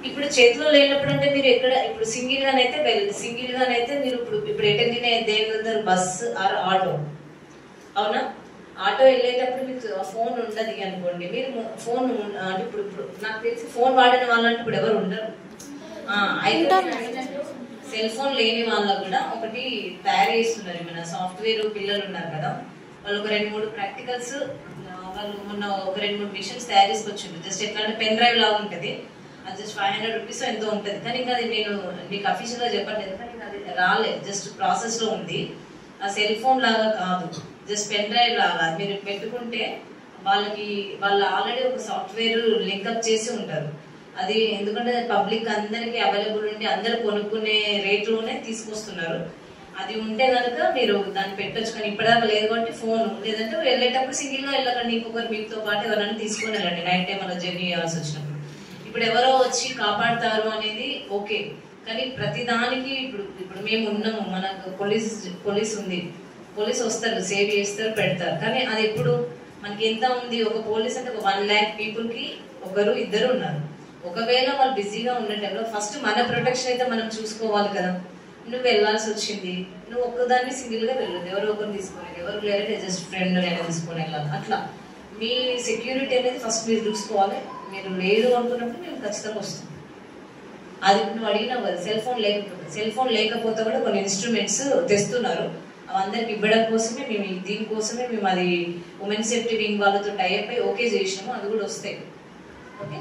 ఇప్పుడు చేతిలో లేనప్పుడు అంటే మీరు ఎక్కడ ఇప్పుడు సింగిల్ గానైతే మీరు ఇప్పుడు ఎటెండిన దేని వెళ్తారు, బస్సు ఆర్ ఆటో, అవునా? ఆటో వెళ్ళేటప్పుడు మీకు ఫోన్ ఉండదు అనుకోండి, మీరు ఫోన్ అంటే ఇప్పుడు నాకు తెలిసి ఫోన్ వాడని వాళ్ళంటే ఇప్పుడు ఎవరు ఉండరు. అయితే సెల్ ఫోన్ లేని వాళ్ళకు కూడా ఒకటి తయారు చేస్తున్నారు. మన సాఫ్ట్వేర్ పిల్లలు ఉన్నారు కదా, వాళ్ళు ఒక 2-3 ప్రాక్టికల్స్ వాళ్ళు మొన్న ఒక 2-3 మిషన్స్ తయారు చేసుకొచ్చిండ్రు. జస్ట్ ఎట్లా అంటే పెన్ డ్రైవ్ లాగా ఉంటుంది, అది జస్ట్ 500 రూపీస్ ఎంతో ఉంటుంది. కానీ ఇంకా అది నేను మీకు అఫీషియల్ గా చెప్పట్లేదు, కానీ అది రాలేదు, జస్ట్ ప్రాసెస్ లో ఉంది. ఆ సెల్ ఫోన్ లాగా కాదు, జస్ట్ పెన్ డ్రైవ్ లాగా మీరు పెట్టుకుంటే వాళ్ళు ఆల్రెడీ ఒక సాఫ్ట్వేర్ లింక్అప్ చేసి ఉంటారు. అది ఎందుకంటే పబ్లిక్ అందరికి అవైలబుల్ ఉండి అందరు కొనుక్కునే రేట్లోనే తీసుకొస్తున్నారు. అది ఉంటే కనుక మీరు దాన్ని పెట్టొచ్చు. కానీ ఇప్పటిదాకా లేదు కాబట్టి ఫోన్ లేదంటే వెళ్ళేటప్పుడు సింగిల్ గా వెళ్ళకండి, ఇంకొకరు మీతో పాటు ఎవరైనా తీసుకొని వెళ్ళండి నైట్ టైం అలా జర్నీ చేయాల్సి వచ్చినప్పుడు. ఇప్పుడు ఎవరో వచ్చి కాపాడుతారు అనేది ఓకే, కానీ ప్రతిదానికి ఇప్పుడు మేము ఉన్నాము, మనకు పోలీస్ ఉంది, పోలీస్ వస్తారు, సేవ్ చేస్తారు, పెడతారు. కానీ అది ఎప్పుడు మనకి ఎంత ఉంది, ఒక పోలీస్ అంటే ఒక 1 lakh పీపుల్ కి 1-2 ఉన్నారు. ఒకవేళ వాళ్ళు బిజీగా ఉన్న టైంలో ఫస్ట్ మన ప్రొటెక్షన్ అయితే మనం చూసుకోవాలి కదా. నువ్వు వెళ్ళాల్సి వచ్చింది, నువ్వు ఒక్కదాన్ని సింగిల్ గా వెళ్ళదు, ఎవరు ఒకరు తీసుకొని, ఎవరు లేదంటే జస్ట్ ఫ్రెండ్ నేను తీసుకొని వెళ్ళాలి. అట్లా మీ సెక్యూరిటీ అనేది ఫస్ట్ మీరు చూసుకోవాలి. మీరు లేదు అనుకున్నప్పుడు మేము ఖచ్చితంగా వస్తాం. అది నువ్వు అడిగినావు కదా, సెల్ ఫోన్ లేకపోతే కూడా కొన్ని ఇన్స్ట్రుమెంట్స్ తెస్తున్నారు. అవి అందరికి ఇవ్వడం కోసమే దీనికోసమే మేము అది ఉమెన్ సేఫ్టీ వింగ్ వాళ్ళతో టైప్ అయి ఓకే చేసినాము. అది కూడా వస్తాయి. ఓకే.